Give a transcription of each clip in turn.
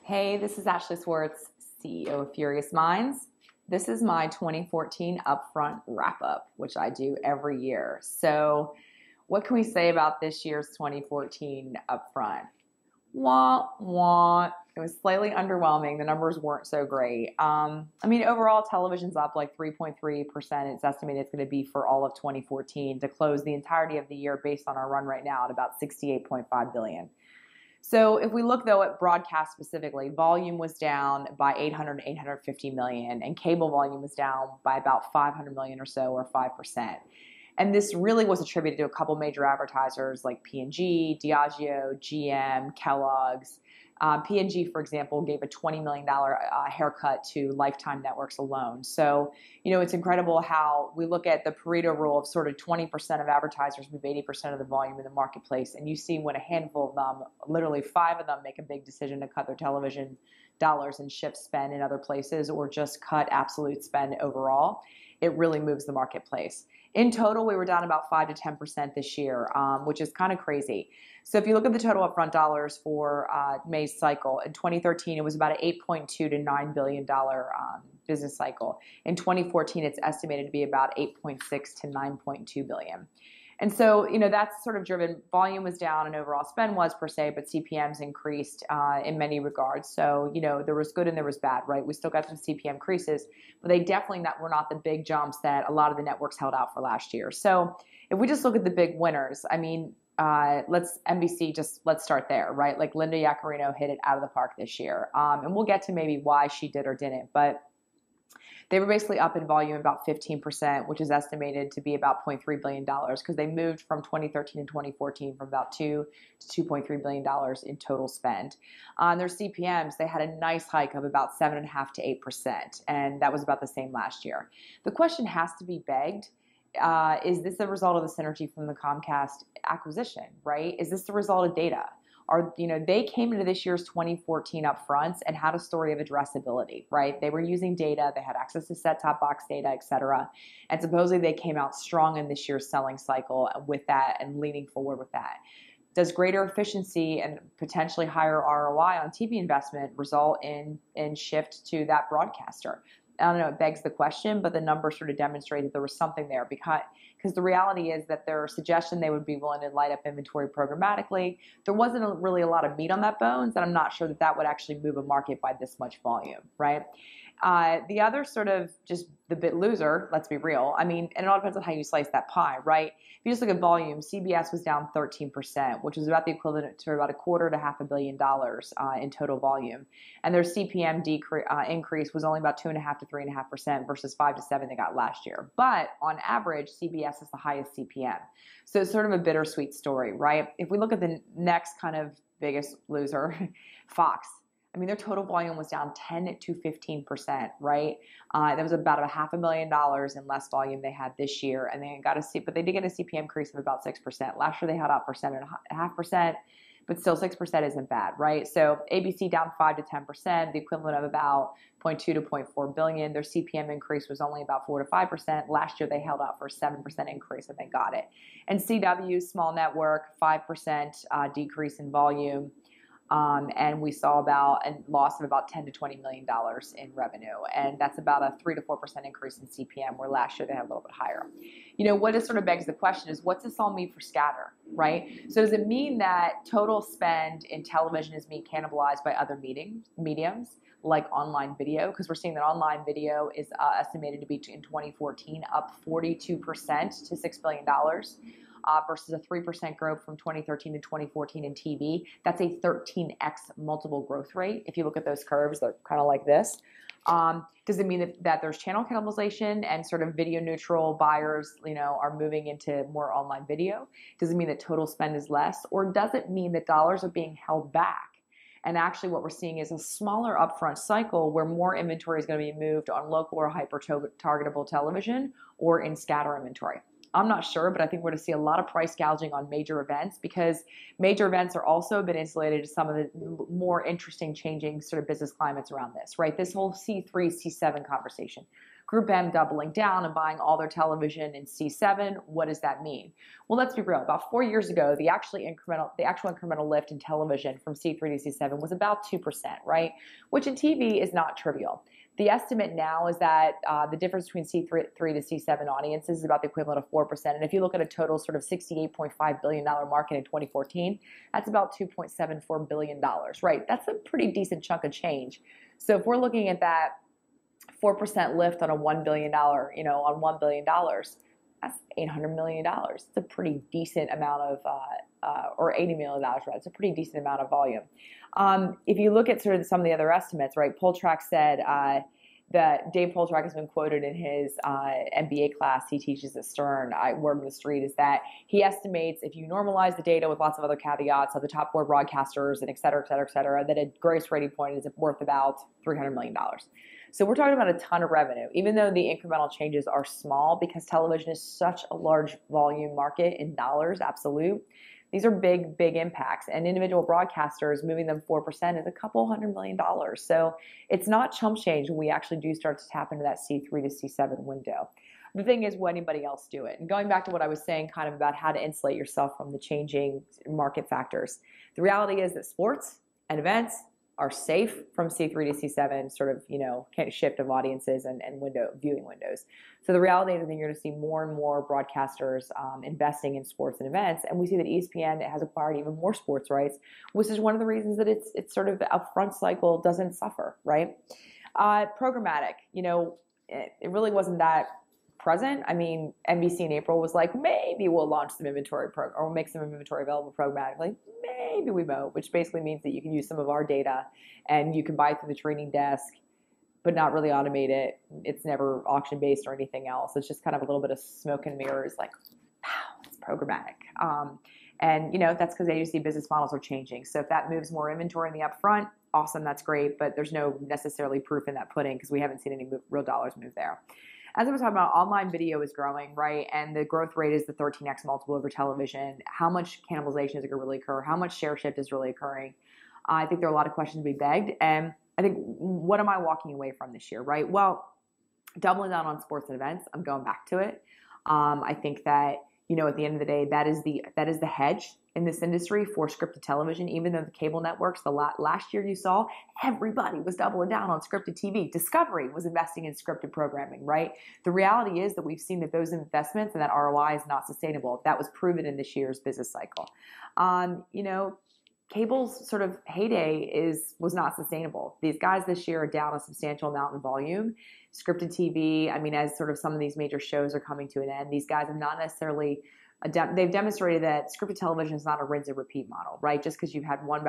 Hey, this is Ashley Swartz, CEO of Furious Minds. This is my 2014 Upfront wrap up, which I do every year. So, what can we say about this year's 2014 Upfront? Wah, wah. It was slightly underwhelming. The numbers weren't so great. Overall, television's up like 3.3%. It's estimated it's going to be for all of 2014 to close the entirety of the year based on our run right now at about 68.5 billion. So if we look though at broadcast specifically, volume was down by 800 to 850 million, and cable volume was down by about 500 million or so, or 5%. And this really was attributed to a couple major advertisers like P&G, Diageo, GM, Kellogg's. P&G, for example, gave a $20 million haircut to Lifetime Networks alone. So, it's incredible how we look at the Pareto rule of sort of 20% of advertisers move 80% of the volume in the marketplace. And you see when a handful of them, literally 5 of them, make a big decision to cut their television dollars and shift spend in other places or just cut absolute spend overall, it really moves the marketplace. In total, we were down about 5 to 10% this year, which is kind of crazy. So if you look at the total upfront dollars for May's cycle, in 2013, it was about an $8.2 to $9 billion business cycle. In 2014, it's estimated to be about 8.6 to 9.2 billion. And so, that's sort of driven, volume was down and overall spend was per se, but CPMs increased in many regards. So, there was good and there was bad, right? We still got some CPM increases, but they definitely were not the big jumps that a lot of the networks held out for last year. So if we just look at the big winners, let's start there, right? Like Linda Yaccarino hit it out of the park this year. And we'll get to maybe why she did or didn't, but they were basically up in volume about 15%, which is estimated to be about $0.3 billion because they moved from 2013 to 2014 from about $2 to $2.3 billion in total spend. On their CPMs, they had a nice hike of about 7.5% to 8%, and that was about the same last year. The question has to be begged. Is this a result of the synergy from the Comcast acquisition, right? Is this the result of data? They came into this year's 2014 upfronts and had a story of addressability, right? They were using data, they had access to set-top box data, et cetera. And supposedly they came out strong in this year's selling cycle with that and leaning forward with that. Does greater efficiency and potentially higher ROI on TV investment result in shift to that broadcaster? I don't know, it begs the question, but the numbers sort of demonstrate that there was something there because the reality is that their suggestion they would be willing to light up inventory programmatically. There wasn't really a lot of meat on that bones, and I'm not sure that would actually move a market by this much volume, right? The other sort of just the bit loser, let's be real. And it all depends on how you slice that pie, right? If you just look at volume, CBS was down 13%, which is about the equivalent to about $250 to $500 million in total volume. And their CPM increase was only about 2.5% to 3.5% versus 5 to 7 they got last year. But on average, CBS is the highest CPM. So it's sort of a bittersweet story, right? If we look at the next kind of biggest loser, Fox. Their total volume was down 10 to 15%, right? That was about $500,000 in less volume they had this year, and but they did get a CPM increase of about 6%. Last year they held out for 7.5%, but still 6% isn't bad, right? So ABC down 5 to 10%, the equivalent of about 0.2 to 0.4 billion. Their CPM increase was only about 4 to 5%. Last year they held out for a 7% increase, and they got it. And CW, small network, 5% decrease in volume. And we saw about a loss of about $10 to $20 million in revenue. And that's about a 3 to 4% increase in CPM, where last year they had a little bit higher. What it sort of begs the question is, what's this all mean for scatter, right? So does it mean that total spend in television is being cannibalized by other mediums like online video? Because we're seeing that online video is estimated to be in 2014 up 42% to $6 billion. Versus a 3% growth from 2013 to 2014 in TV. That's a 13x multiple growth rate. If you look at those curves, they're kind of like this. Does it mean that there's channel cannibalization and sort of video neutral buyers, are moving into more online video? Does it mean that total spend is less? Or does it mean that dollars are being held back? And actually what we're seeing is a smaller upfront cycle where more inventory is going to be moved on local or hyper-targetable television or in scatter inventory. I'm not sure, but I think we're going to see a lot of price gouging on major events because major events are also a bit insulated to some of the more interesting changing sort of business climates around this, right? This whole C3, C7 conversation. Group M doubling down and buying all their television in C7. What does that mean? Well, let's be real. About 4 years ago, the actual incremental lift in television from C3 to C7 was about 2%, right? Which in TV is not trivial. The estimate now is that the difference between C3 to C7 audiences is about the equivalent of 4%. And if you look at a total sort of $68.5 billion market in 2014, that's about $2.74 billion, right? That's a pretty decent chunk of change. So if we're looking at that 4% lift on a $1 billion, on $1 billion, that's $800 million. It's a pretty decent amount of, or $80 million, right? It's a pretty decent amount of volume. If you look at sort of some of the other estimates, right? Poltrak said that Dave Poltrak has been quoted in his MBA class he teaches at Stern, Word on the Street, is that he estimates if you normalize the data with lots of other caveats of the top 4 broadcasters and et cetera, that a gross rating point is worth about $300 million. So we're talking about a ton of revenue, even though the incremental changes are small because television is such a large volume market in dollars, absolute. These are big, big impacts. And individual broadcasters, moving them 4% is a couple $100 million. So it's not chump change when we actually do start to tap into that C3 to C7 window. The thing is, will anybody else do it? And going back to what I was saying kind of about how to insulate yourself from the changing market factors, the reality is that sports and events are safe from C3 to C7 sort of, shift of audiences and viewing windows. So the reality is I think you're going to see more and more broadcasters investing in sports and events. And we see that ESPN has acquired even more sports rights, which is one of the reasons that it's sort of the upfront cycle doesn't suffer, right? Programmatic, it really wasn't that present. I mean, NBC in April was like, maybe we'll launch some inventory or make some inventory available programmatically. Maybe we won't, which basically means that you can use some of our data and you can buy through the trading desk, but not really automate it. It's never auction based or anything else. It's just kind of a little bit of smoke and mirrors, like, wow, it's programmatic. And that's because agency business models are changing. So if that moves more inventory in the upfront, awesome, that's great. But there's no necessarily proof in that pudding because we haven't seen any real dollars move there. As I was talking about, online video is growing, right? And the growth rate is the 13x multiple over television. How much cannibalization is going to really occur? How much share shift is really occurring? I think there are a lot of questions to be begged. And I think, what am I walking away from this year, right? Well, doubling down on sports and events. I'm going back to it. I think that, at the end of the day, that is the hedge in this industry for scripted television. Even though the cable networks, last year you saw everybody was doubling down on scripted TV. Discovery was investing in scripted programming, right? The reality is that we've seen that those investments and that ROI is not sustainable. That was proven in this year's business cycle. Cable's sort of heyday was not sustainable. These guys this year are down a substantial amount in volume. Scripted TV, as sort of some of these major shows are coming to an end, these guys have not necessarily they've demonstrated that scripted television is not a rinse and repeat model, right? Just because you've had one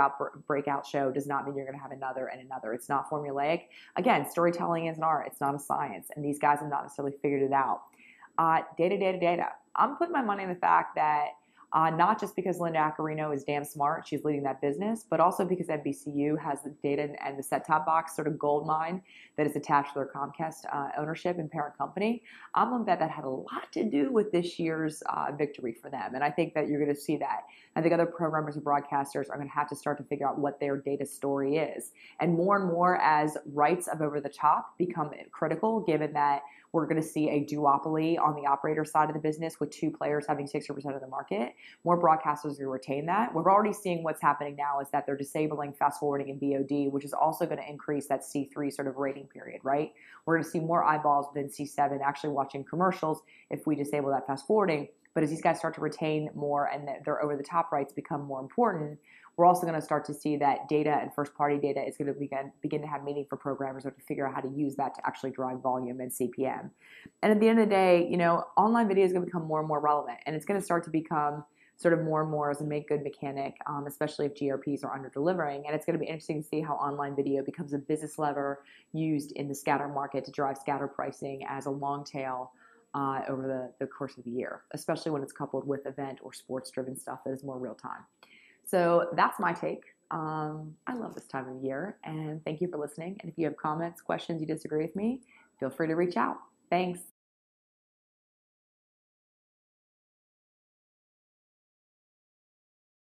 breakout show does not mean you're going to have another and another. It's not formulaic. Again, storytelling is an art. It's not a science. And these guys have not necessarily figured it out. Data. I'm putting my money on the fact that not just because Linda Accarino is damn smart, she's leading that business, but also because NBCU has the data and the set-top box sort of gold mine that is attached to their Comcast ownership and parent company. I'm going to bet that had a lot to do with this year's victory for them. And I think that you're going to see that. I think other programmers and broadcasters are going to have to start to figure out what their data story is. And more as rights of over-the-top become critical, given that we're going to see a duopoly on the operator side of the business with 2 players having 60% of the market. More broadcasters will retain that. We're already seeing what's happening now is that they're disabling fast forwarding and VOD, which is also going to increase that C3 sort of rating period, right? We're going to see more eyeballs within C7 actually watching commercials if we disable that fast forwarding. But as these guys start to retain more and their over-the-top rights become more important, we're also going to start to see that data and first-party data is going to begin to have meaning for programmers who have to figure out how to use that to actually drive volume and CPM. And at the end of the day, online video is going to become more and more relevant, and it's going to start to become sort of more and more as a make-good mechanic, especially if GRPs are under-delivering. And it's going to be interesting to see how online video becomes a business lever used in the scatter market to drive scatter pricing as a long tail over the course of the year, especially when it's coupled with event or sports-driven stuff that is more real-time. So that's my take. I love this time of year, and thank you for listening. And if you have comments, questions, you disagree with me, feel free to reach out. Thanks.